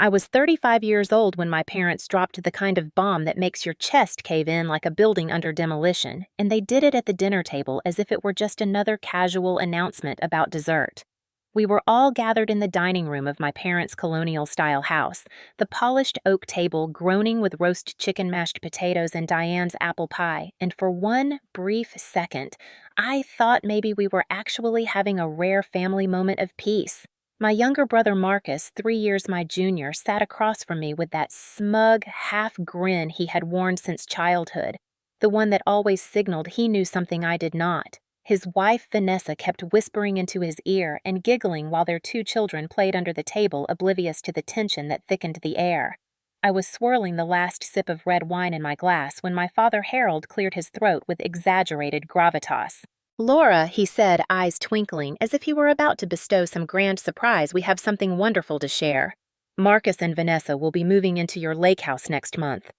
I was 35 years old when my parents dropped the kind of bomb that makes your chest cave in like a building under demolition, and they did it at the dinner table as if it were just another casual announcement about dessert. We were all gathered in the dining room of my parents' colonial-style house, the polished oak table groaning with roast chicken, mashed potatoes, and Diane's apple pie, and for one brief second, I thought maybe we were actually having a rare family moment of peace. My younger brother Marcus, 3 years my junior, sat across from me with that smug half grin he had worn since childhood, the one that always signaled he knew something I did not. His wife, Vanessa, kept whispering into his ear and giggling while their two children played under the table, oblivious to the tension that thickened the air. I was swirling the last sip of red wine in my glass when my father Harold cleared his throat with exaggerated gravitas. "Laura," he said, eyes twinkling, as if he were about to bestow some grand surprise, "we have something wonderful to share. Marcus and Vanessa will be moving into your lake house next month."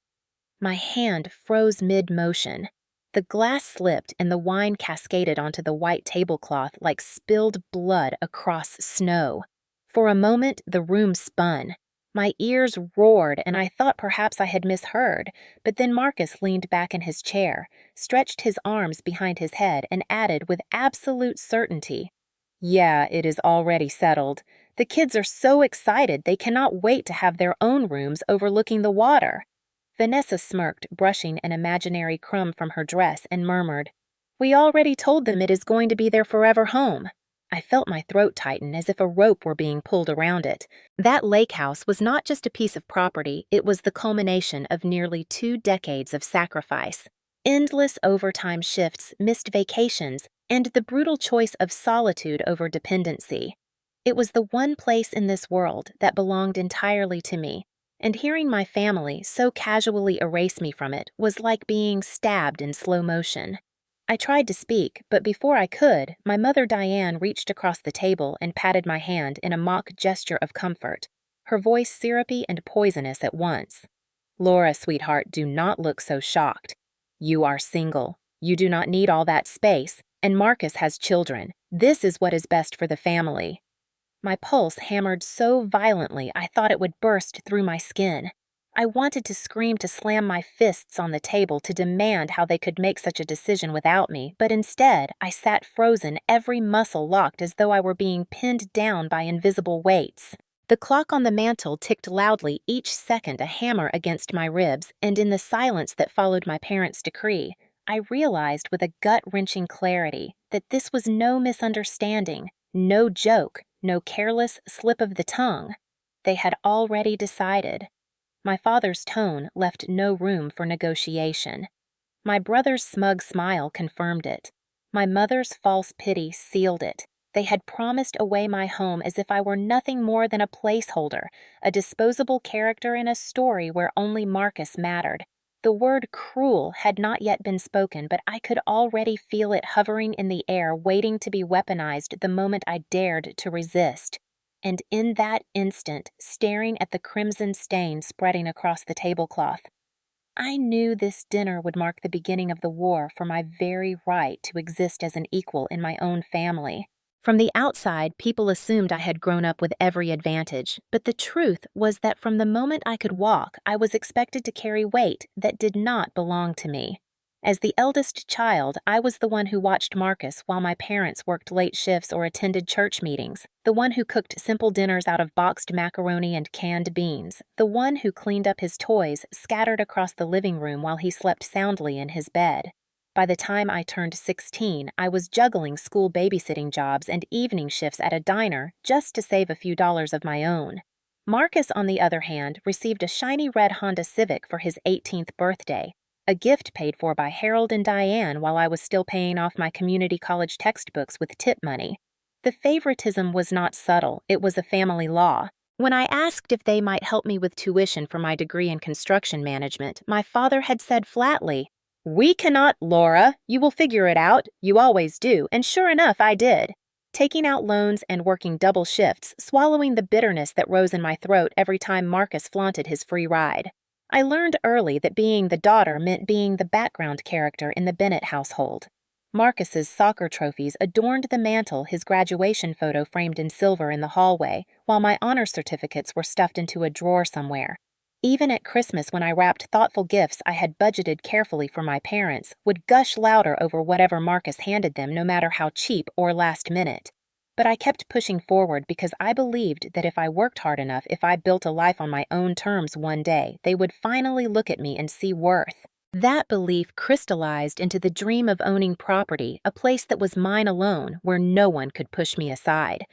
My hand froze mid-motion. The glass slipped and the wine cascaded onto the white tablecloth like spilled blood across snow. For a moment, the room spun. My ears roared, and I thought perhaps I had misheard, but then Marcus leaned back in his chair, stretched his arms behind his head, and added with absolute certainty, "Yeah, it is already settled. The kids are so excited they cannot wait to have their own rooms overlooking the water." Vanessa smirked, brushing an imaginary crumb from her dress, and murmured, "We already told them it is going to be their forever home." I felt my throat tighten as if a rope were being pulled around it. That lake house was not just a piece of property, it was the culmination of nearly 2 decades of sacrifice. Endless overtime shifts, missed vacations, and the brutal choice of solitude over dependency. It was the one place in this world that belonged entirely to me, and hearing my family so casually erase me from it was like being stabbed in slow motion. I tried to speak, but before I could, my mother Diane reached across the table and patted my hand in a mock gesture of comfort, her voice syrupy and poisonous at once. "Laura, sweetheart, do not look so shocked. You are single. You do not need all that space, and Marcus has children. This is what is best for the family." My pulse hammered so violently I thought it would burst through my skin. I wanted to scream, to slam my fists on the table, to demand how they could make such a decision without me, but instead I sat frozen, every muscle locked as though I were being pinned down by invisible weights. The clock on the mantel ticked loudly, each second a hammer against my ribs, and in the silence that followed my parents' decree, I realized with a gut-wrenching clarity that this was no misunderstanding, no joke, no careless slip of the tongue. They had already decided. My father's tone left no room for negotiation. My brother's smug smile confirmed it. My mother's false pity sealed it. They had promised away my home as if I were nothing more than a placeholder, a disposable character in a story where only Marcus mattered. The word cruel had not yet been spoken, but I could already feel it hovering in the air, waiting to be weaponized the moment I dared to resist. And in that instant, staring at the crimson stain spreading across the tablecloth, I knew this dinner would mark the beginning of the war for my very right to exist as an equal in my own family. From the outside, people assumed I had grown up with every advantage, but the truth was that from the moment I could walk, I was expected to carry weight that did not belong to me. As the eldest child, I was the one who watched Marcus while my parents worked late shifts or attended church meetings, the one who cooked simple dinners out of boxed macaroni and canned beans, the one who cleaned up his toys scattered across the living room while he slept soundly in his bed. By the time I turned 16, I was juggling school babysitting jobs and evening shifts at a diner just to save a few dollars of my own. Marcus, on the other hand, received a shiny red Honda Civic for his 18th birthday, a gift paid for by Harold and Diane while I was still paying off my community college textbooks with tip money. The favoritism was not subtle, it was a family law. When I asked if they might help me with tuition for my degree in construction management, my father had said flatly, "We cannot, Laura. You will figure it out. You always do." And sure enough, I did. Taking out loans and working double shifts, swallowing the bitterness that rose in my throat every time Marcus flaunted his free ride. I learned early that being the daughter meant being the background character in the Bennett household. Marcus's soccer trophies adorned the mantel, his graduation photo framed in silver in the hallway, while my honor certificates were stuffed into a drawer somewhere. Even at Christmas, when I wrapped thoughtful gifts I had budgeted carefully for my parents, would gush louder over whatever Marcus handed them, no matter how cheap or last minute. But I kept pushing forward because I believed that if I worked hard enough, if I built a life on my own terms one day, they would finally look at me and see worth. That belief crystallized into the dream of owning property, a place that was mine alone, where no one could push me aside.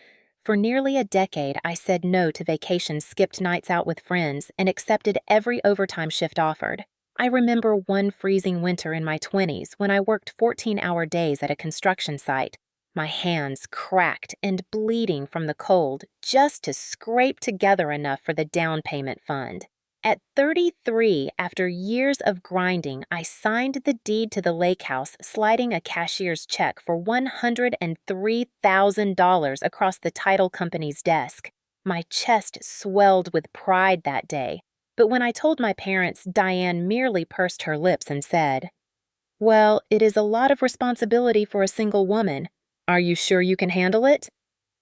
For nearly a decade, I said no to vacations, skipped nights out with friends, and accepted every overtime shift offered. I remember one freezing winter in my 20s when I worked 14-hour days at a construction site, my hands cracked and bleeding from the cold, just to scrape together enough for the down payment fund. At 33, after years of grinding, I signed the deed to the lake house, sliding a cashier's check for $103,000 across the title company's desk. My chest swelled with pride that day, but when I told my parents, Diane merely pursed her lips and said, "Well, it is a lot of responsibility for a single woman. Are you sure you can handle it?"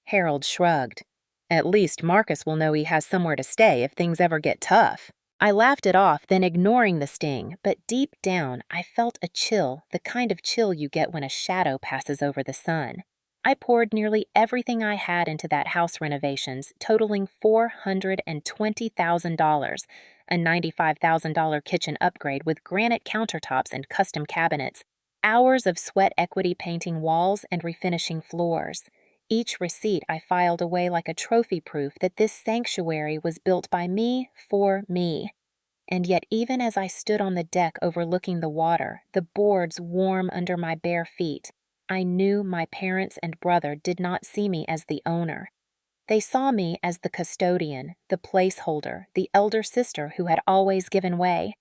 Harold shrugged. "At least Marcus will know he has somewhere to stay if things ever get tough." I laughed it off, then ignoring the sting, but deep down I felt a chill, the kind of chill you get when a shadow passes over the sun. I poured nearly everything I had into that house renovations, totaling $420,000, a $95,000 kitchen upgrade with granite countertops and custom cabinets, hours of sweat equity painting walls and refinishing floors. Each receipt I filed away like a trophy, proof that this sanctuary was built by me for me. And yet, even as I stood on the deck overlooking the water, the boards warm under my bare feet, I knew my parents and brother did not see me as the owner. They saw me as the custodian, the placeholder, the elder sister who had always given way.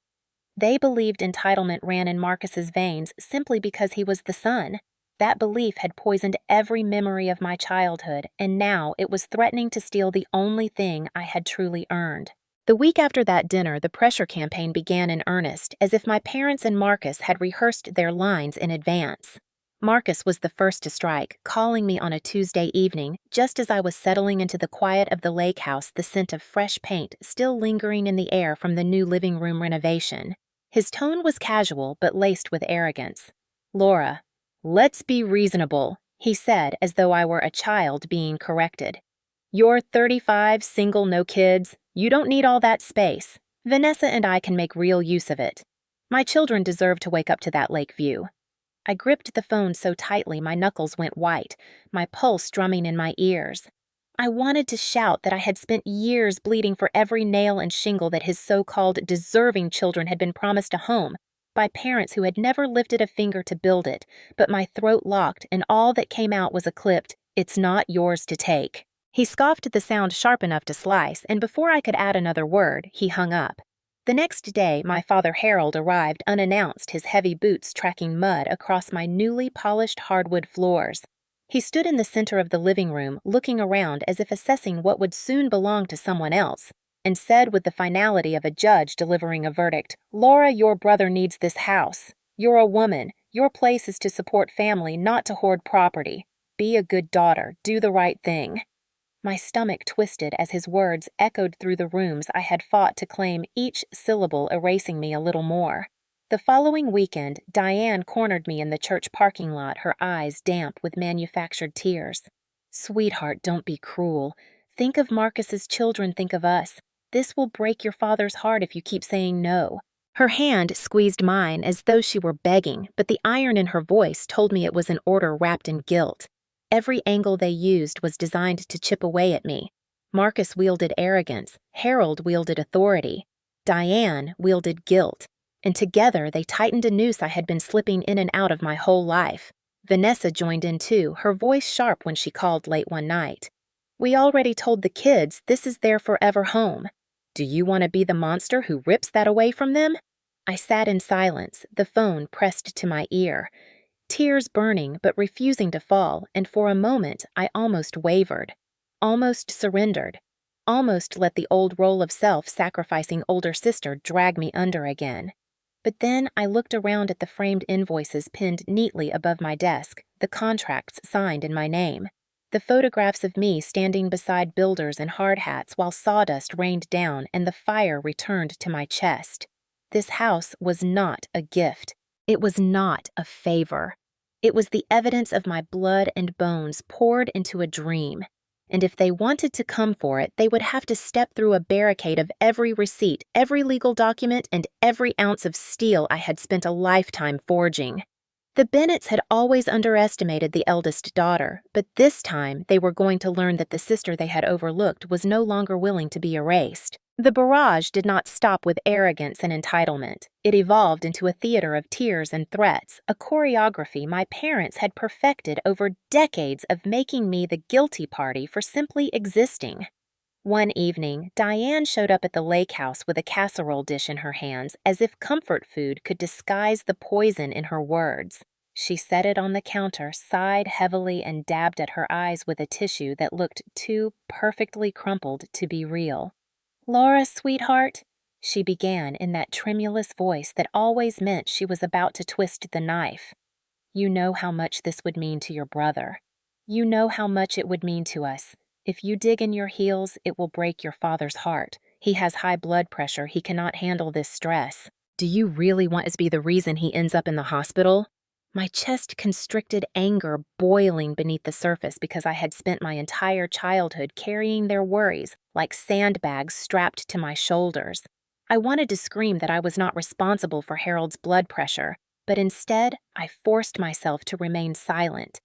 They believed entitlement ran in Marcus's veins simply because he was the son. That belief had poisoned every memory of my childhood, and now it was threatening to steal the only thing I had truly earned. The week after that dinner, the pressure campaign began in earnest, as if my parents and Marcus had rehearsed their lines in advance. Marcus was the first to strike, calling me on a Tuesday evening, just as I was settling into the quiet of the lake house, the scent of fresh paint still lingering in the air from the new living room renovation. His tone was casual, but laced with arrogance. "Laura, let's be reasonable," he said, as though I were a child being corrected. "You're 35, single, no kids. You don't need all that space. Vanessa and I can make real use of it. My children deserve to wake up to that lake view." I gripped the phone so tightly my knuckles went white, my pulse drumming in my ears. I wanted to shout that I had spent years bleeding for every nail and shingle that his so-called deserving children had been promised a home, by parents who had never lifted a finger to build it, but my throat locked and all that came out was a clipped, "It's not yours to take." He scoffed at the sound sharp enough to slice, and before I could add another word, he hung up. The next day, my father Harold arrived unannounced, his heavy boots tracking mud across my newly polished hardwood floors. He stood in the center of the living room, looking around as if assessing what would soon belong to someone else, and said with the finality of a judge delivering a verdict, "Laura, your brother needs this house. You're a woman. Your place is to support family, not to hoard property. Be a good daughter. Do the right thing." My stomach twisted as his words echoed through the rooms I had fought to claim, each syllable erasing me a little more. The following weekend, Diane cornered me in the church parking lot, her eyes damp with manufactured tears. "Sweetheart, don't be cruel. Think of Marcus's children, think of us. This will break your father's heart if you keep saying no." Her hand squeezed mine as though she were begging, but the iron in her voice told me it was an order wrapped in guilt. Every angle they used was designed to chip away at me. Marcus wielded arrogance, Harold wielded authority, Diane wielded guilt, and together they tightened a noose I had been slipping in and out of my whole life. Vanessa joined in too, her voice sharp when she called late one night. "We already told the kids this is their forever home. Do you want to be the monster who rips that away from them?" I sat in silence, the phone pressed to my ear. Tears burning but refusing to fall, and for a moment I almost wavered, almost surrendered, almost let the old role of self-sacrificing older sister drag me under again. But then I looked around at the framed invoices pinned neatly above my desk, the contracts signed in my name, the photographs of me standing beside builders in hard hats while sawdust rained down and the fire returned to my chest. This house was not a gift. It was not a favor. It was the evidence of my blood and bones poured into a dream. And if they wanted to come for it, they would have to step through a barricade of every receipt, every legal document, and every ounce of steel I had spent a lifetime forging. The Bennetts had always underestimated the eldest daughter, but this time they were going to learn that the sister they had overlooked was no longer willing to be erased. The barrage did not stop with arrogance and entitlement. It evolved into a theater of tears and threats, a choreography my parents had perfected over decades of making me the guilty party for simply existing. One evening, Diane showed up at the lake house with a casserole dish in her hands, as if comfort food could disguise the poison in her words. She set it on the counter, sighed heavily, and dabbed at her eyes with a tissue that looked too perfectly crumpled to be real. "Laura, sweetheart," she began in that tremulous voice that always meant she was about to twist the knife. "You know how much this would mean to your brother. You know how much it would mean to us. If you dig in your heels, it will break your father's heart. He has high blood pressure. He cannot handle this stress. Do you really want to be the reason he ends up in the hospital?" My chest constricted, anger boiling beneath the surface because I had spent my entire childhood carrying their worries like sandbags strapped to my shoulders. I wanted to scream that I was not responsible for Harold's blood pressure, but instead I forced myself to remain silent.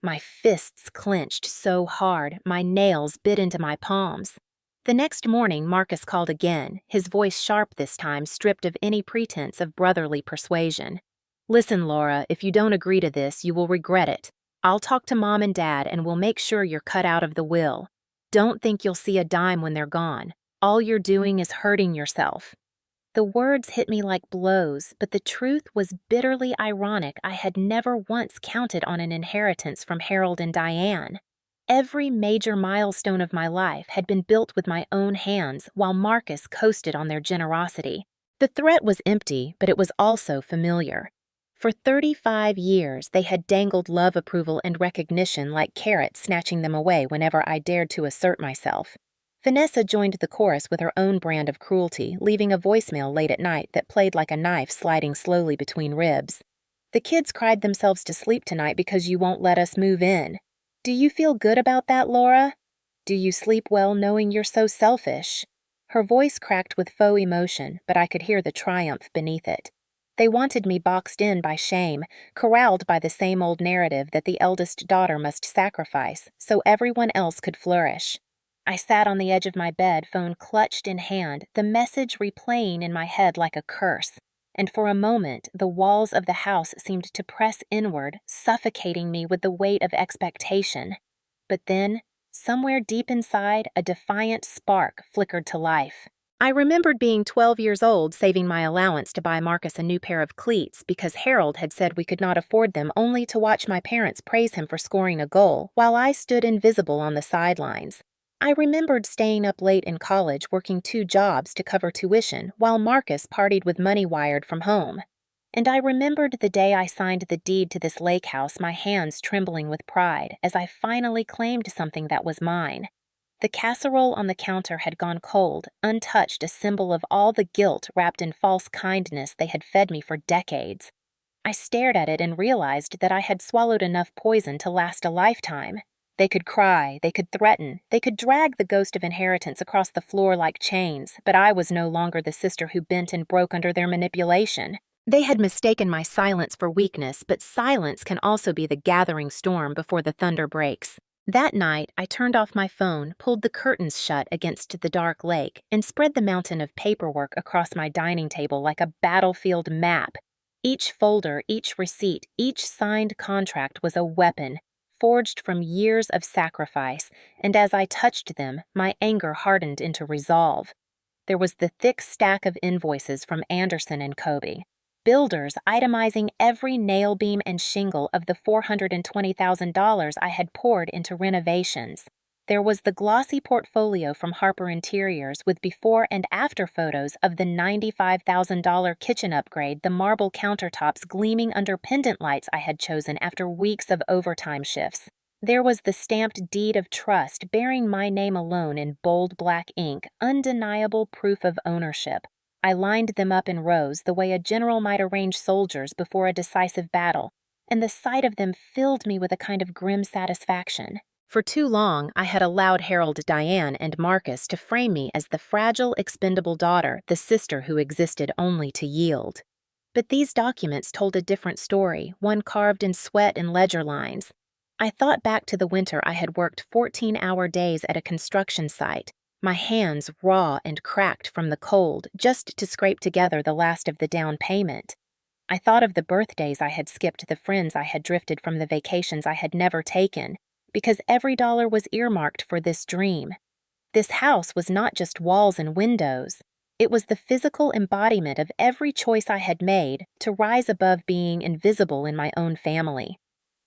My fists clenched so hard, my nails bit into my palms. The next morning, Marcus called again, his voice sharp this time, stripped of any pretense of brotherly persuasion. "Listen, Laura, if you don't agree to this, you will regret it. I'll talk to Mom and Dad and we'll make sure you're cut out of the will. Don't think you'll see a dime when they're gone. All you're doing is hurting yourself." The words hit me like blows, but the truth was bitterly ironic. I had never once counted on an inheritance from Harold and Diane. Every major milestone of my life had been built with my own hands, while Marcus coasted on their generosity. The threat was empty, but it was also familiar. For 35 years, they had dangled love, approval, and recognition like carrots, snatching them away whenever I dared to assert myself. Vanessa joined the chorus with her own brand of cruelty, leaving a voicemail late at night that played like a knife sliding slowly between ribs. "The kids cried themselves to sleep tonight because you won't let us move in. Do you feel good about that, Laura? Do you sleep well knowing you're so selfish?" Her voice cracked with faux emotion, but I could hear the triumph beneath it. They wanted me boxed in by shame, corralled by the same old narrative that the eldest daughter must sacrifice, so everyone else could flourish. I sat on the edge of my bed, phone clutched in hand, the message replaying in my head like a curse, and for a moment the walls of the house seemed to press inward, suffocating me with the weight of expectation. But then, somewhere deep inside, a defiant spark flickered to life. I remembered being 12 years old, saving my allowance to buy Marcus a new pair of cleats because Harold had said we could not afford them, only to watch my parents praise him for scoring a goal, while I stood invisible on the sidelines. I remembered staying up late in college working 2 jobs to cover tuition while Marcus partied with money wired from home. And I remembered the day I signed the deed to this lake house, my hands trembling with pride as I finally claimed something that was mine. The casserole on the counter had gone cold, untouched, a symbol of all the guilt wrapped in false kindness they had fed me for decades. I stared at it and realized that I had swallowed enough poison to last a lifetime. They could cry, they could threaten, they could drag the ghost of inheritance across the floor like chains, but I was no longer the sister who bent and broke under their manipulation. They had mistaken my silence for weakness, but silence can also be the gathering storm before the thunder breaks. That night, I turned off my phone, pulled the curtains shut against the dark lake, and spread the mountain of paperwork across my dining table like a battlefield map. Each folder, each receipt, each signed contract was a weapon, forged from years of sacrifice, and as I touched them, my anger hardened into resolve. There was the thick stack of invoices from Anderson and Kobe, builders itemizing every nail beam and shingle of the $420,000 I had poured into renovations. There was the glossy portfolio from Harper Interiors with before and after photos of the $95,000 kitchen upgrade, the marble countertops gleaming under pendant lights I had chosen after weeks of overtime shifts. There was the stamped deed of trust bearing my name alone in bold black ink, undeniable proof of ownership. I lined them up in rows the way a general might arrange soldiers before a decisive battle, and the sight of them filled me with a kind of grim satisfaction. For too long, I had allowed Harold, Diane, and Marcus to frame me as the fragile, expendable daughter, the sister who existed only to yield. But these documents told a different story, one carved in sweat and ledger lines. I thought back to the winter I had worked 14-hour days at a construction site, my hands raw and cracked from the cold, just to scrape together the last of the down payment. I thought of the birthdays I had skipped, the friends I had drifted from, the vacations I had never taken, because every dollar was earmarked for this dream. This house was not just walls and windows. It was the physical embodiment of every choice I had made to rise above being invisible in my own family.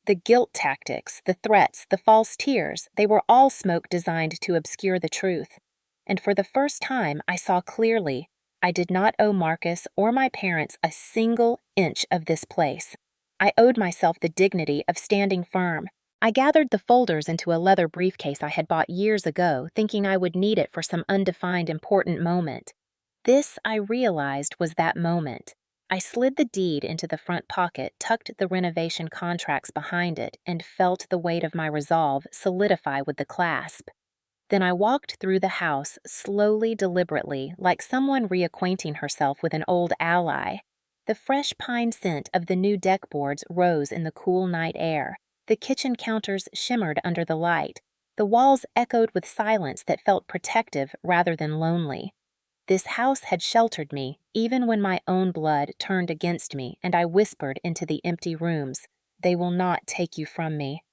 The guilt tactics, the threats, the false tears, they were all smoke designed to obscure the truth. And for the first time, I saw clearly I did not owe Marcus or my parents a single inch of this place. I owed myself the dignity of standing firm. I gathered the folders into a leather briefcase I had bought years ago, thinking I would need it for some undefined important moment. This, I realized, was that moment. I slid the deed into the front pocket, tucked the renovation contracts behind it, and felt the weight of my resolve solidify with the clasp. Then I walked through the house, slowly, deliberately, like someone reacquainting herself with an old ally. The fresh pine scent of the new deck boards rose in the cool night air. The kitchen counters shimmered under the light. The walls echoed with silence that felt protective rather than lonely. This house had sheltered me, even when my own blood turned against me, and I whispered into the empty rooms, "They will not take you from me."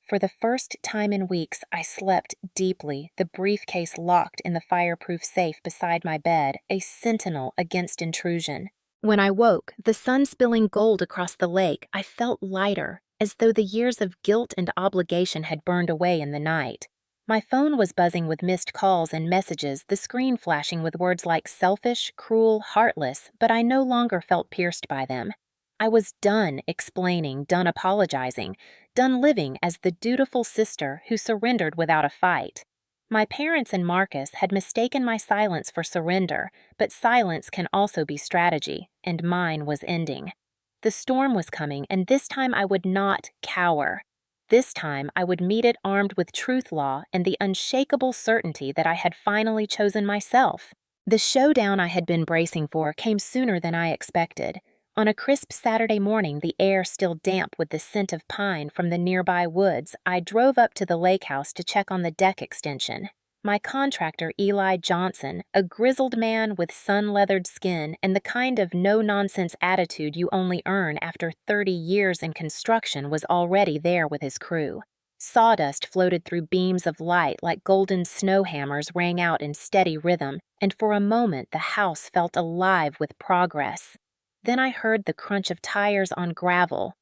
For the first time in weeks, I slept deeply, the briefcase locked in the fireproof safe beside my bed, a sentinel against intrusion. When I woke, the sun spilling gold across the lake, I felt lighter, as though the years of guilt and obligation had burned away in the night. My phone was buzzing with missed calls and messages, the screen flashing with words like selfish, cruel, heartless, but I no longer felt pierced by them. I was done explaining, done apologizing, done living as the dutiful sister who surrendered without a fight. My parents and Marcus had mistaken my silence for surrender, but silence can also be strategy, and mine was ending. The storm was coming, and this time I would not cower. This time I would meet it armed with truth law and the unshakable certainty that I had finally chosen myself. The showdown I had been bracing for came sooner than I expected. On a crisp Saturday morning, the air still damp with the scent of pine from the nearby woods, I drove up to the lake house to check on the deck extension. My contractor, Eli Johnson, a grizzled man with sun-leathered skin and the kind of no-nonsense attitude you only earn after 30 years in construction, was already there with his crew. Sawdust floated through beams of light like golden snow hammers rang out in steady rhythm, and for a moment the house felt alive with progress. Then I heard the crunch of tires on gravel.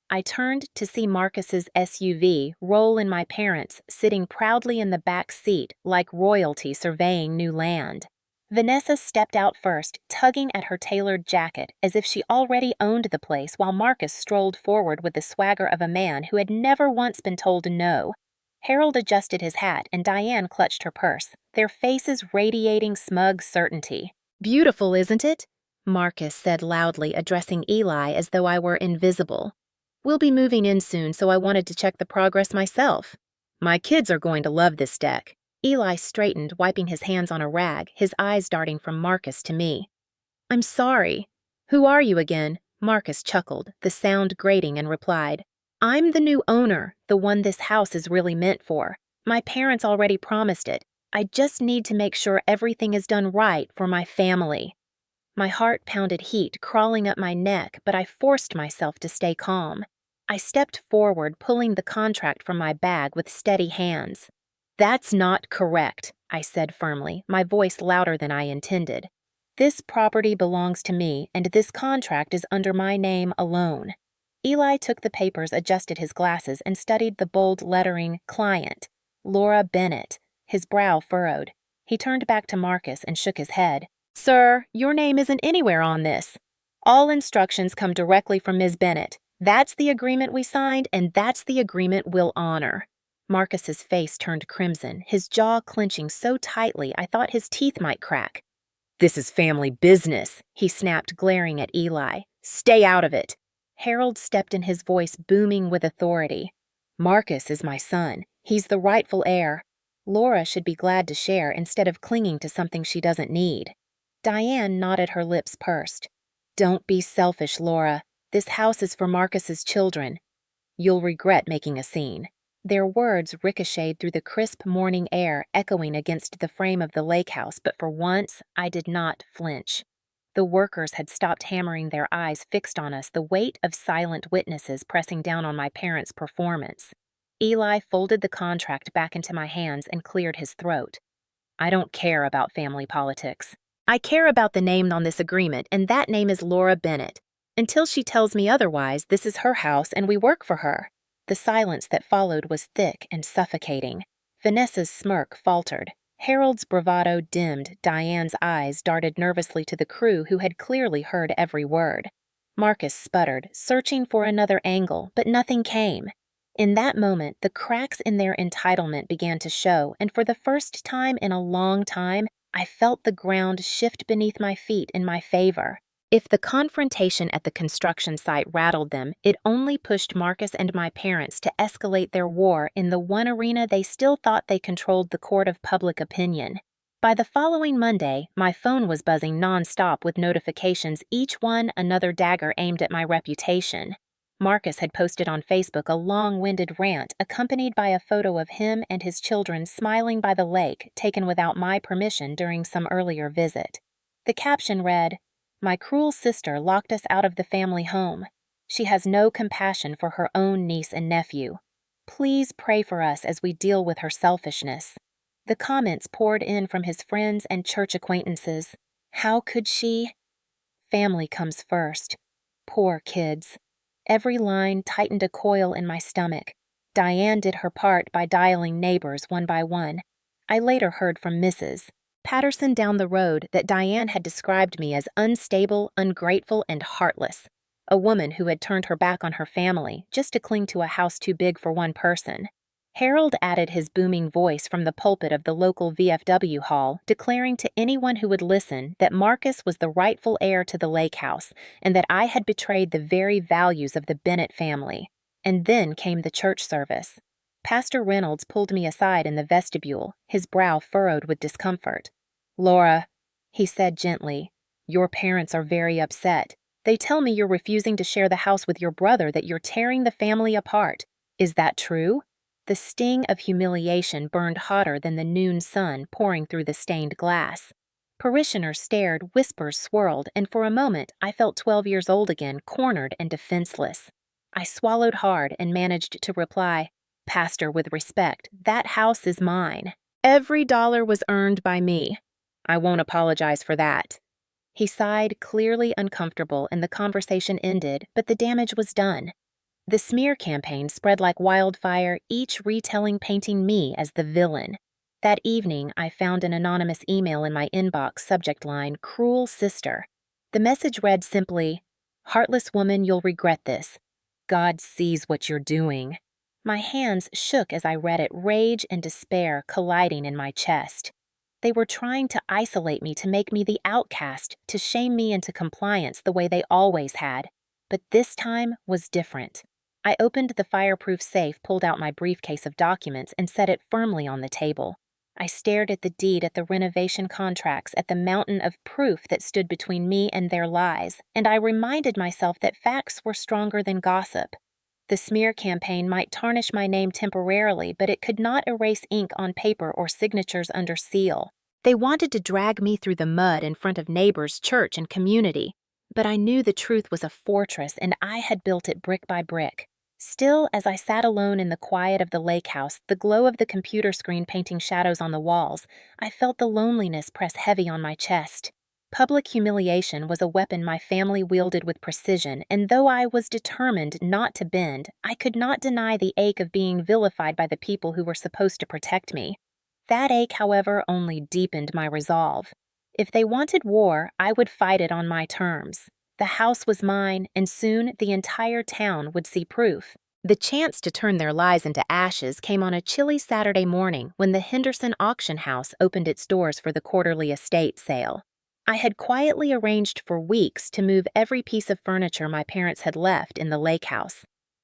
I turned to see Marcus's SUV roll in my parents' sitting proudly in the back seat like royalty surveying new land. Vanessa stepped out first, tugging at her tailored jacket as if she already owned the place, while Marcus strolled forward with the swagger of a man who had never once been told no. Harold adjusted his hat and Diane clutched her purse, their faces radiating smug certainty. "Beautiful, isn't it?" Marcus said loudly, addressing Eli as though I were invisible. "We'll be moving in soon, so I wanted to check the progress myself. My kids are going to love this deck." Eli straightened, wiping his hands on a rag, his eyes darting from Marcus to me. "I'm sorry." "Who are you again?" Marcus chuckled, the sound grating, and replied, "I'm the new owner, the one this house is really meant for. My parents already promised it. I just need to make sure everything is done right for my family." My heart pounded heat crawling up my neck, but I forced myself to stay calm. I stepped forward, pulling the contract from my bag with steady hands. "That's not correct," I said firmly, my voice louder than I intended. "This property belongs to me, and this contract is under my name alone." Eli took the papers, adjusted his glasses, and studied the bold lettering, "Client." Laura Bennett. His brow furrowed. He turned back to Marcus and shook his head. Sir, your name isn't anywhere on this. All instructions come directly from Ms. Bennett. That's the agreement we signed, and that's the agreement we'll honor. Marcus's face turned crimson, his jaw clenching so tightly I thought his teeth might crack. This is family business, he snapped, glaring at Eli. Stay out of it. Harold stepped in, his voice booming with authority. Marcus is my son. He's the rightful heir. Laura should be glad to share instead of clinging to something she doesn't need. Diane nodded, her lips pursed. Don't be selfish, Laura. This house is for Marcus's children. You'll regret making a scene. Their words ricocheted through the crisp morning air, echoing against the frame of the lake house, but for once, I did not flinch. The workers had stopped hammering, their eyes fixed on us, the weight of silent witnesses pressing down on my parents' performance. Eli folded the contract back into my hands and cleared his throat. I don't care about family politics. I care about the name on this agreement, and that name is Laura Bennett. Until she tells me otherwise, this is her house and we work for her. The silence that followed was thick and suffocating. Vanessa's smirk faltered. Harold's bravado dimmed. Diane's eyes darted nervously to the crew, who had clearly heard every word. Marcus sputtered, searching for another angle, but nothing came. In that moment, the cracks in their entitlement began to show, and for the first time in a long time, I felt the ground shift beneath my feet in my favor. If the confrontation at the construction site rattled them, it only pushed Marcus and my parents to escalate their war in the one arena they still thought they controlled, the court of public opinion. By the following Monday, my phone was buzzing nonstop with notifications, each one another dagger aimed at my reputation. Marcus had posted on Facebook a long-winded rant accompanied by a photo of him and his children smiling by the lake, taken without my permission during some earlier visit. The caption read, "My cruel sister locked us out of the family home. She has no compassion for her own niece and nephew. Please pray for us as we deal with her selfishness." The comments poured in from his friends and church acquaintances. How could she? Family comes first. Poor kids. Every line tightened a coil in my stomach. Diane did her part by dialing neighbors one by one. I later heard from Mrs. Patterson down the road that Diane had described me as unstable, ungrateful, and heartless. A woman who had turned her back on her family just to cling to a house too big for one person. Harold added his booming voice from the pulpit of the local VFW hall, declaring to anyone who would listen that Marcus was the rightful heir to the lake house and that I had betrayed the very values of the Bennett family. And then came the church service. Pastor Reynolds pulled me aside in the vestibule, his brow furrowed with discomfort. "Laura," he said gently, "your parents are very upset. They tell me you're refusing to share the house with your brother, that you're tearing the family apart. Is that true?" The sting of humiliation burned hotter than the noon sun pouring through the stained glass. Parishioners stared, whispers swirled, and for a moment I felt 12 years old again, cornered and defenseless. I swallowed hard and managed to reply, "Pastor, with respect, that house is mine. Every dollar was earned by me. I won't apologize for that." He sighed, clearly uncomfortable, and the conversation ended, but the damage was done. The smear campaign spread like wildfire, each retelling painting me as the villain. That evening, I found an anonymous email in my inbox, subject line, "Cruel Sister." The message read simply, "Heartless woman, you'll regret this. God sees what you're doing." My hands shook as I read it, rage and despair colliding in my chest. They were trying to isolate me, to make me the outcast, to shame me into compliance the way they always had. But this time was different. I opened the fireproof safe, pulled out my briefcase of documents, and set it firmly on the table. I stared at the deed, at the renovation contracts, at the mountain of proof that stood between me and their lies, and I reminded myself that facts were stronger than gossip. The smear campaign might tarnish my name temporarily, but it could not erase ink on paper or signatures under seal. They wanted to drag me through the mud in front of neighbors, church, and community. But I knew the truth was a fortress, and I had built it brick by brick. Still, as I sat alone in the quiet of the lake house, the glow of the computer screen painting shadows on the walls, I felt the loneliness press heavy on my chest. Public humiliation was a weapon my family wielded with precision, and though I was determined not to bend, I could not deny the ache of being vilified by the people who were supposed to protect me. That ache, however, only deepened my resolve. If they wanted war, I would fight it on my terms. The house was mine, and soon the entire town would see proof. The chance to turn their lies into ashes came on a chilly Saturday morning when the Henderson auction house opened its doors for the quarterly estate sale. I had quietly arranged for weeks to move every piece of furniture my parents had left in the lake house.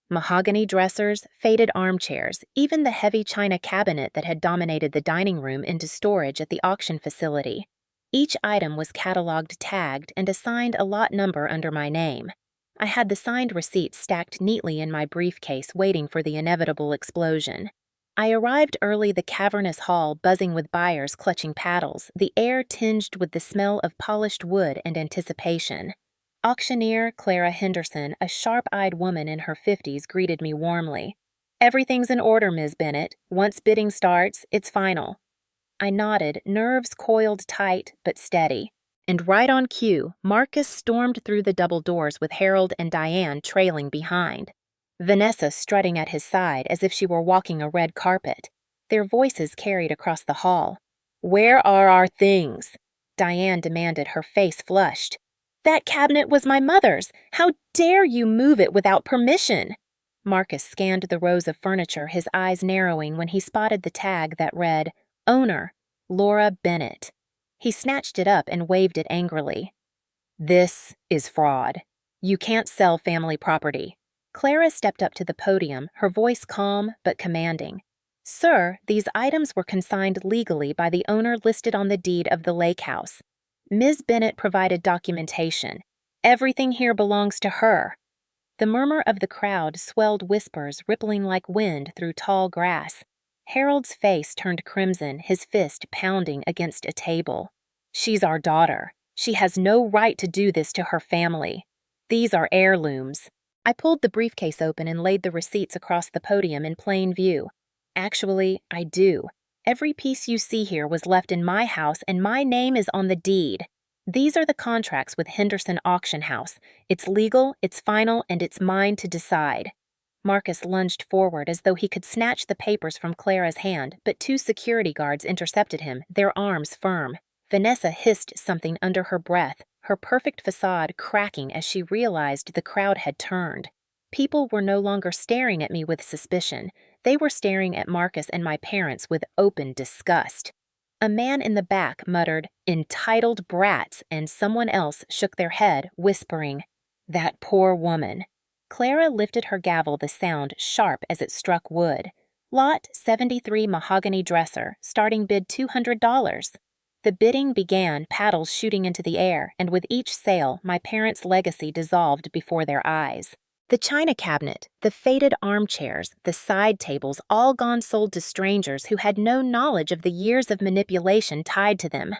Mahogany dressers, faded armchairs, even the heavy china cabinet that had dominated the dining room into storage at the auction facility. Each item was cataloged, tagged, and assigned a lot number under my name. I had the signed receipts stacked neatly in my briefcase waiting for the inevitable explosion. I arrived early, the cavernous hall buzzing with buyers clutching paddles, the air tinged with the smell of polished wood and anticipation. Auctioneer Clara Henderson, a sharp-eyed woman in her 50s, greeted me warmly. "Everything's in order, Ms. Bennett. Once bidding starts, it's final." I nodded, nerves coiled tight but steady. And right on cue, Marcus stormed through the double doors with Harold and Diane trailing behind. Vanessa strutting at his side as if she were walking a red carpet. Their voices carried across the hall. "Where are our things?" Diane demanded, her face flushed. "That cabinet was my mother's. How dare you move it without permission?" Marcus scanned the rows of furniture, his eyes narrowing when he spotted the tag that read, "Owner, Laura Bennett." He snatched it up and waved it angrily. "This is fraud. You can't sell family property." Clara stepped up to the podium, her voice calm but commanding. "Sir, these items were consigned legally by the owner listed on the deed of the lake house. Ms. Bennett provided documentation. Everything here belongs to her." The murmur of the crowd swelled whispers rippling like wind through tall grass. Harold's face turned crimson, his fist pounding against a table. "She's our daughter. She has no right to do this to her family. These are heirlooms." I pulled the briefcase open and laid the receipts across the podium in plain view. "Actually, I do. Every piece you see here was left in my house and my name is on the deed. These are the contracts with Henderson Auction House. It's legal, it's final, and it's mine to decide." Marcus lunged forward as though he could snatch the papers from Clara's hand, but two security guards intercepted him, their arms firm. Vanessa hissed something under her breath, her perfect facade cracking as she realized the crowd had turned. People were no longer staring at me with suspicion. They were staring at Marcus and my parents with open disgust. A man in the back muttered, "Entitled brats," and someone else shook their head, whispering, "That poor woman." Clara lifted her gavel, the sound sharp as it struck wood. "Lot 73 mahogany dresser, starting bid $200. The bidding began, paddles shooting into the air, and with each sale, my parents' legacy dissolved before their eyes. The china cabinet, the faded armchairs, the side tables, all gone sold to strangers who had no knowledge of the years of manipulation tied to them.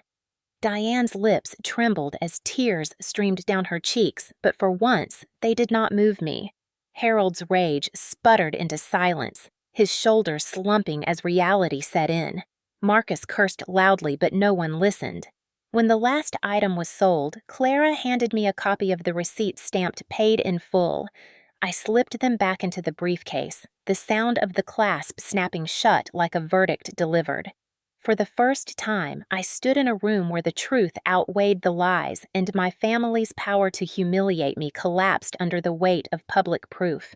Diane's lips trembled as tears streamed down her cheeks, but for once, they did not move me. Harold's rage sputtered into silence, his shoulders slumping as reality set in. Marcus cursed loudly, but no one listened. When the last item was sold, Clara handed me a copy of the receipt stamped "Paid in Full." I slipped them back into the briefcase, the sound of the clasp snapping shut like a verdict delivered. For the first time, I stood in a room where the truth outweighed the lies, and my family's power to humiliate me collapsed under the weight of public proof.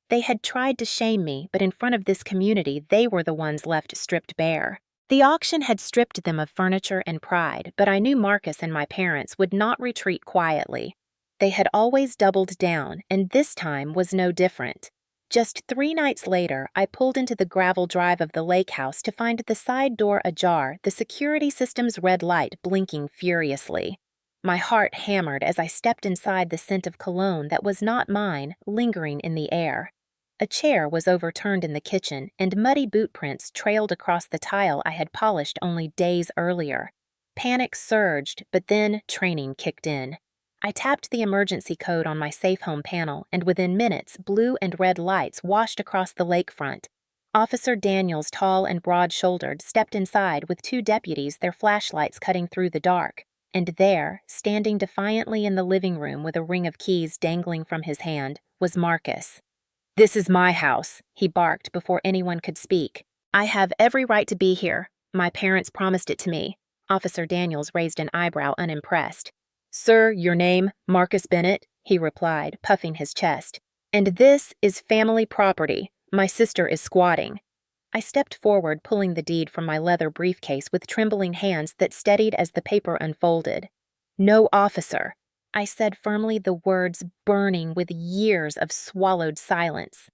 They had tried to shame me, but in front of this community, they were the ones left stripped bare. The auction had stripped them of furniture and pride, but I knew Marcus and my parents would not retreat quietly. They had always doubled down, and this time was no different. Just 3 nights later, I pulled into the gravel drive of the lake house to find the side door ajar, the security system's red light blinking furiously. My heart hammered as I stepped inside, the scent of cologne that was not mine lingering in the air. A chair was overturned in the kitchen, and muddy boot prints trailed across the tile I had polished only days earlier. Panic surged, but then training kicked in. I tapped the emergency code on my safe home panel, and within minutes, blue and red lights washed across the lakefront. Officer Daniels, tall and broad-shouldered, stepped inside with 2 deputies, their flashlights cutting through the dark. And there, standing defiantly in the living room with a ring of keys dangling from his hand, was Marcus. "This is my house," he barked before anyone could speak. "I have every right to be here. My parents promised it to me." Officer Daniels raised an eyebrow, unimpressed. "Sir, your name, Marcus Bennett," he replied, puffing his chest. "And this is family property. My sister is squatting." I stepped forward, pulling the deed from my leather briefcase with trembling hands that steadied as the paper unfolded. "No officer," I said firmly, the words burning with years of swallowed silence.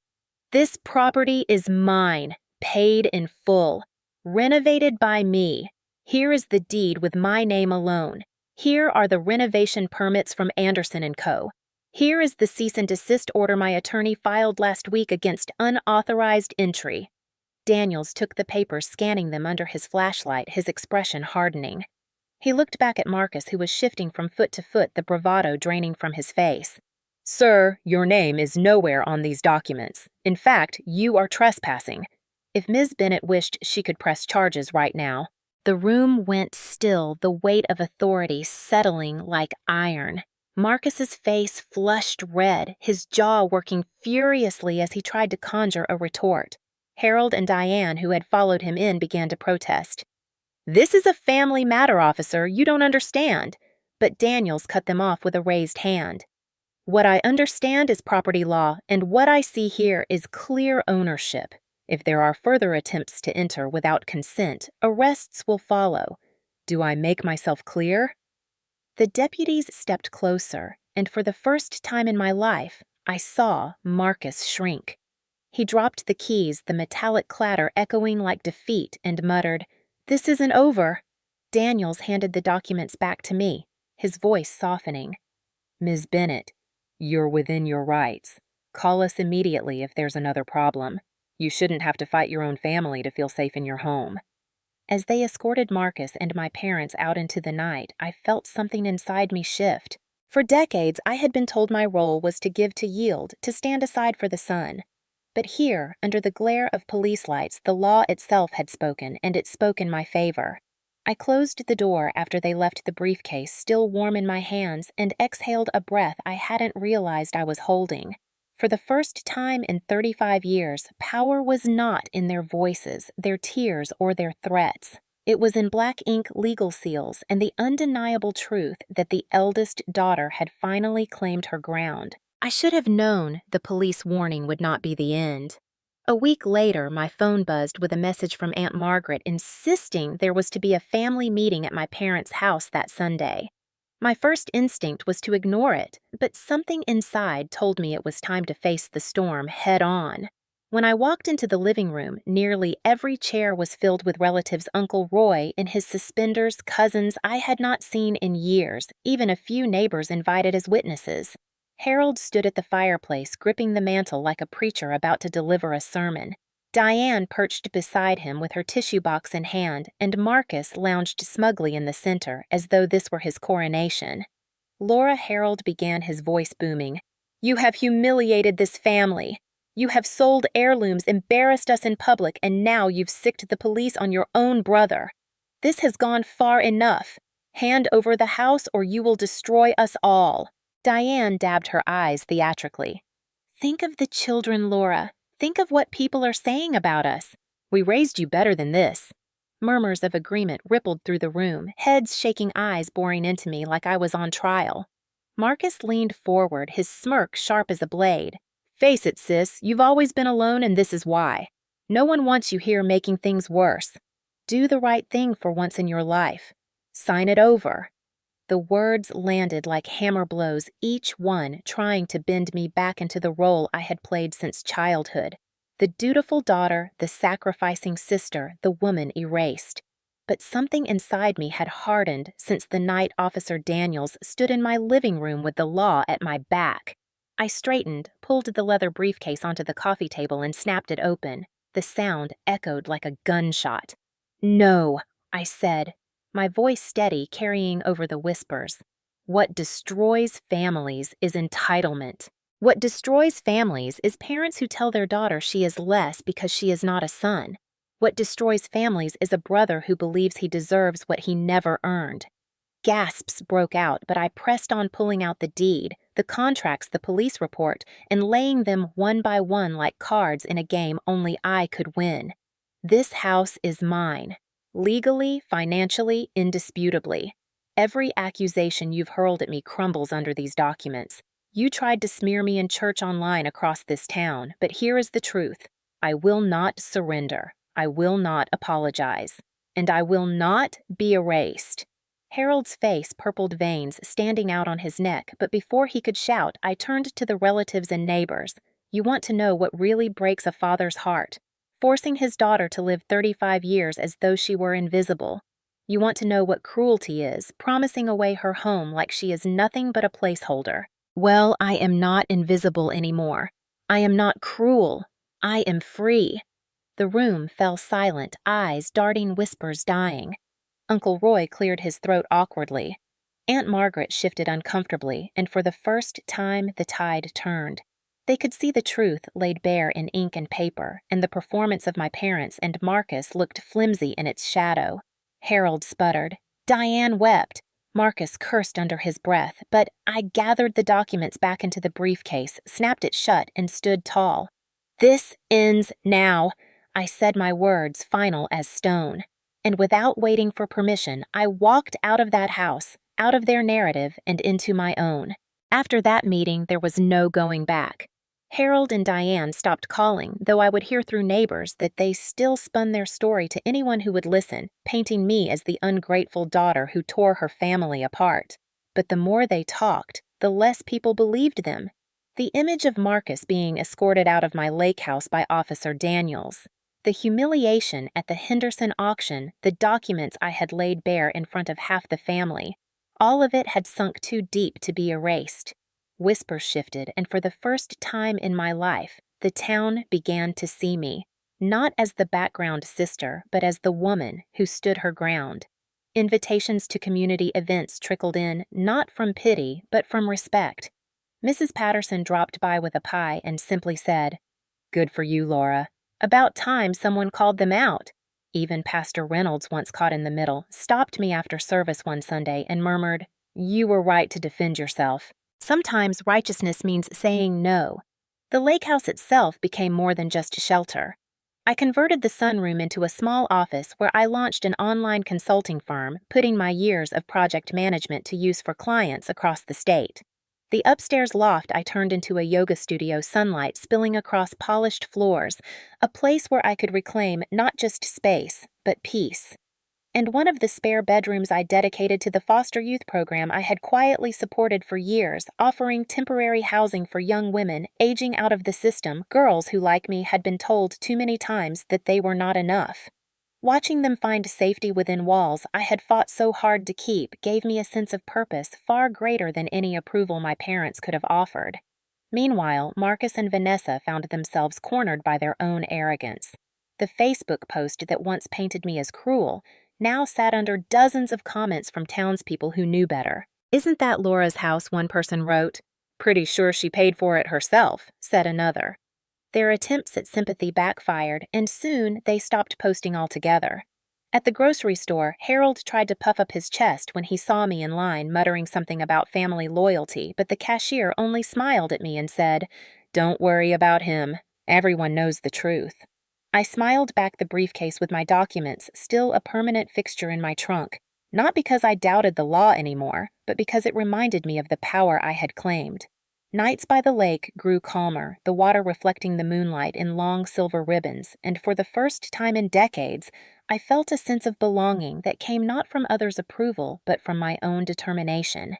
"This property is mine, paid in full, renovated by me. Here is the deed with my name alone. Here are the renovation permits from Anderson & Co. Here is the cease and desist order my attorney filed last week against unauthorized entry." Daniels took the papers, scanning them under his flashlight, his expression hardening. He looked back at Marcus, who was shifting from foot to foot, the bravado draining from his face. "Sir, your name is nowhere on these documents. In fact, you are trespassing." If Ms. Bennett wished, she could press charges right now. The room went still, the weight of authority settling like iron. Marcus's face flushed red, his jaw working furiously as he tried to conjure a retort. Harold and Diane, who had followed him in, began to protest. "This is a family matter, officer. You don't understand." But Daniels cut them off with a raised hand. "What I understand is property law, and what I see here is clear ownership. If there are further attempts to enter without consent, arrests will follow. Do I make myself clear?" The deputies stepped closer, and for the first time in my life, I saw Marcus shrink. He dropped the keys, the metallic clatter echoing like defeat, and muttered, "This isn't over." Daniels handed the documents back to me, his voice softening. "Ms. Bennett, you're within your rights. Call us immediately if there's another problem. You shouldn't have to fight your own family to feel safe in your home." As they escorted Marcus and my parents out into the night, I felt something inside me shift. For decades, I had been told my role was to give to yield, to stand aside for the son. But here, under the glare of police lights, the law itself had spoken, and it spoke in my favor. I closed the door after they left the briefcase still warm in my hands and exhaled a breath I hadn't realized I was holding. For the first time in 35 years, power was not in their voices, their tears, or their threats. It was in black ink legal seals and the undeniable truth that the eldest daughter had finally claimed her ground. I should have known the police warning would not be the end. A week later, my phone buzzed with a message from Aunt Margaret insisting there was to be a family meeting at my parents' house that Sunday. My first instinct was to ignore it, but something inside told me it was time to face the storm head on. When I walked into the living room, nearly every chair was filled with relatives Uncle Roy and his suspenders, cousins I had not seen in years, even a few neighbors invited as witnesses. Harold stood at the fireplace, gripping the mantel like a preacher about to deliver a sermon. Diane perched beside him with her tissue box in hand, and Marcus lounged smugly in the center, as though this were his coronation. Laura Harold began, his voice booming. "You have humiliated this family. You have sold heirlooms, embarrassed us in public, and now you've sicked the police on your own brother. This has gone far enough. Hand over the house or you will destroy us all." Diane dabbed her eyes theatrically. "Think of the children, Laura. Think of what people are saying about us. We raised you better than this." Murmurs of agreement rippled through the room, heads shaking, eyes boring into me like I was on trial. Marcus leaned forward, his smirk sharp as a blade. "Face it, sis, you've always been alone and this is why. No one wants you here making things worse. Do the right thing for once in your life. Sign it over." The words landed like hammer blows, each one trying to bend me back into the role I had played since childhood. The dutiful daughter, the sacrificing sister, the woman erased. But something inside me had hardened since the night Officer Daniels stood in my living room with the law at my back. I straightened, pulled the leather briefcase onto the coffee table and snapped it open. The sound echoed like a gunshot. "No," I said, my voice steady, carrying over the whispers. "What destroys families is entitlement. What destroys families is parents who tell their daughter she is less because she is not a son. What destroys families is a brother who believes he deserves what he never earned. Gasps broke out, but I pressed on pulling out the deed, the contracts, the police report, and laying them one by one like cards in a game only I could win. This house is mine. Legally, financially, indisputably. Every accusation you've hurled at me crumbles under these documents. You tried to smear me in church online across this town, but here is the truth. I will not surrender. I will not apologize. And I will not be erased. Harold's face purpled veins standing out on his neck, but before he could shout, I turned to the relatives and neighbors. You want to know what really breaks a father's heart? Forcing his daughter to live 35 years as though she were invisible. You want to know what cruelty is, promising away her home like she is nothing but a placeholder. Well, I am not invisible anymore. I am not cruel. I am free. The room fell silent, eyes darting, whispers dying. Uncle Roy cleared his throat awkwardly. Aunt Margaret shifted uncomfortably, and for the first time the tide turned. They could see the truth laid bare in ink and paper, and the performance of my parents and Marcus looked flimsy in its shadow. Harold sputtered. Diane wept. Marcus cursed under his breath, but I gathered the documents back into the briefcase, snapped it shut, and stood tall. This ends now. I said my words, final as stone. And without waiting for permission, I walked out of that house, out of their narrative, and into my own. After that meeting, there was no going back. Harold and Diane stopped calling, though I would hear through neighbors that they still spun their story to anyone who would listen, painting me as the ungrateful daughter who tore her family apart. But the more they talked, the less people believed them. The image of Marcus being escorted out of my lake house by Officer Daniels, the humiliation at the Henderson auction, the documents I had laid bare in front of half the family, all of it had sunk too deep to be erased. Whispers shifted, and for the first time in my life, the town began to see me, not as the background sister, but as the woman who stood her ground. Invitations to community events trickled in, not from pity, but from respect. Mrs. Patterson dropped by with a pie and simply said, "Good for you, Laura. About time someone called them out." Even Pastor Reynolds, once caught in the middle, stopped me after service one Sunday and murmured, "You were right to defend yourself." Sometimes righteousness means saying no. The lake house itself became more than just shelter. I converted the sunroom into a small office where I launched an online consulting firm, putting my years of project management to use for clients across the state. The upstairs loft I turned into a yoga studio, sunlight spilling across polished floors, a place where I could reclaim not just space, but peace. And one of the spare bedrooms I dedicated to the foster youth program I had quietly supported for years, offering temporary housing for young women aging out of the system, girls who, like me, had been told too many times that they were not enough. Watching them find safety within walls I had fought so hard to keep gave me a sense of purpose far greater than any approval my parents could have offered. Meanwhile, Marcus and Vanessa found themselves cornered by their own arrogance. The Facebook post that once painted me as cruel now sat under dozens of comments from townspeople who knew better. "Isn't that Laura's house?" one person wrote. "Pretty sure she paid for it herself," said another. Their attempts at sympathy backfired, and soon they stopped posting altogether. At the grocery store, Harold tried to puff up his chest when he saw me in line, muttering something about family loyalty, but the cashier only smiled at me and said, "Don't worry about him. Everyone knows the truth." I smiled back the briefcase with my documents, still a permanent fixture in my trunk, not because I doubted the law anymore, but because it reminded me of the power I had claimed. Nights by the lake grew calmer, the water reflecting the moonlight in long silver ribbons, and for the first time in decades, I felt a sense of belonging that came not from others' approval, but from my own determination.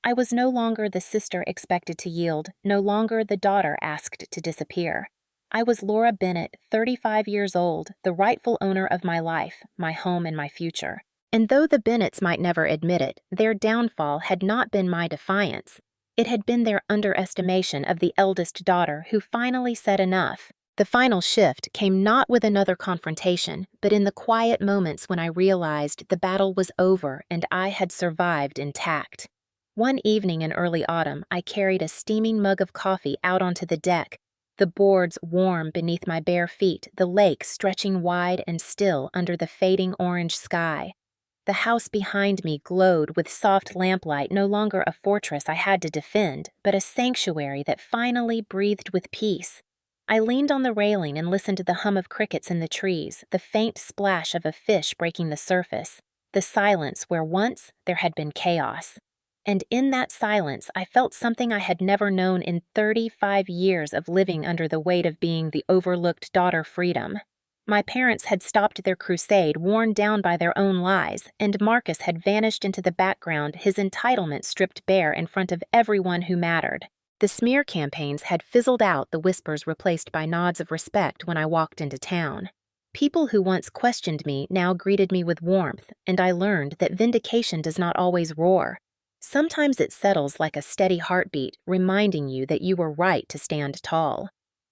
I was no longer the sister expected to yield, no longer the daughter asked to disappear. I was Laura Bennett, 35 years old, the rightful owner of my life, my home, and my future. And though the Bennetts might never admit it, their downfall had not been my defiance. It had been their underestimation of the eldest daughter who finally said enough. The final shift came not with another confrontation, but in the quiet moments when I realized the battle was over and I had survived intact. One evening in early autumn, I carried a steaming mug of coffee out onto the deck, the boards warm beneath my bare feet, the lake stretching wide and still under the fading orange sky. The house behind me glowed with soft lamplight, no longer a fortress I had to defend, but a sanctuary that finally breathed with peace. I leaned on the railing and listened to the hum of crickets in the trees, the faint splash of a fish breaking the surface, the silence where once there had been chaos. And in that silence, I felt something I had never known in 35 years of living under the weight of being the overlooked daughter Freedom. My parents had stopped their crusade, worn down by their own lies, and Marcus had vanished into the background, his entitlement stripped bare in front of everyone who mattered. The smear campaigns had fizzled out, the whispers replaced by nods of respect when I walked into town. People who once questioned me now greeted me with warmth, and I learned that vindication does not always roar. Sometimes it settles like a steady heartbeat, reminding you that you were right to stand tall.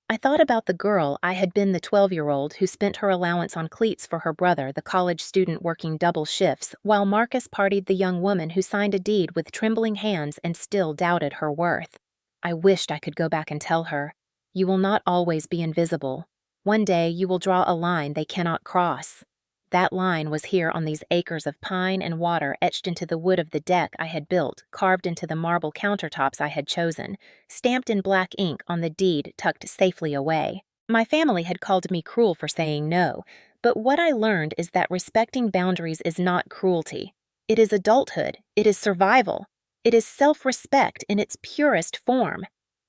I thought about the girl I had been, the 12-year-old who spent her allowance on cleats for her brother, the college student working double shifts, while Marcus partied the young woman who signed a deed with trembling hands and still doubted her worth. I wished I could go back and tell her, "You will not always be invisible. One day you will draw a line they cannot cross." That line was here on these acres of pine and water, etched into the wood of the deck I had built, carved into the marble countertops I had chosen, stamped in black ink on the deed tucked safely away. My family had called me cruel for saying no, but what I learned is that respecting boundaries is not cruelty. It is adulthood. It is survival. It is self-respect in its purest form.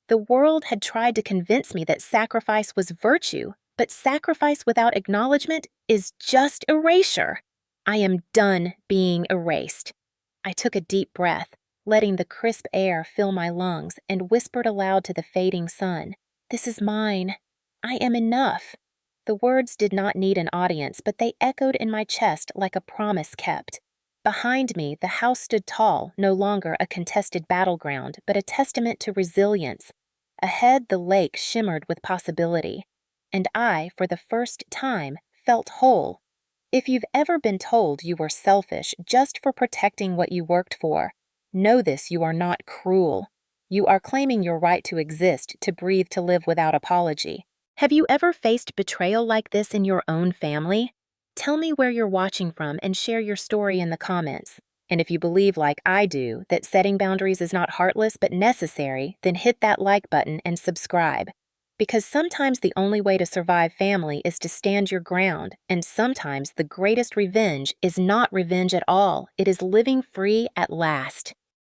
The world had tried to convince me that sacrifice was virtue, but sacrifice without acknowledgement is just erasure. I am done being erased. I took a deep breath, letting the crisp air fill my lungs, and whispered aloud to the fading sun, "This is mine. I am enough." The words did not need an audience, but they echoed in my chest like a promise kept. Behind me, the house stood tall, no longer a contested battleground, but a testament to resilience. Ahead, the lake shimmered with possibility. And I, for the first time, felt whole. If you've ever been told you were selfish just for protecting what you worked for, know this: you are not cruel. You are claiming your right to exist, to breathe, to live without apology. Have you ever faced betrayal like this in your own family? Tell me where you're watching from and share your story in the comments. And if you believe, like I do, that setting boundaries is not heartless but necessary, then hit that like button and subscribe. Because sometimes the only way to survive family is to stand your ground, and sometimes the greatest revenge is not revenge at all. It is living free at last.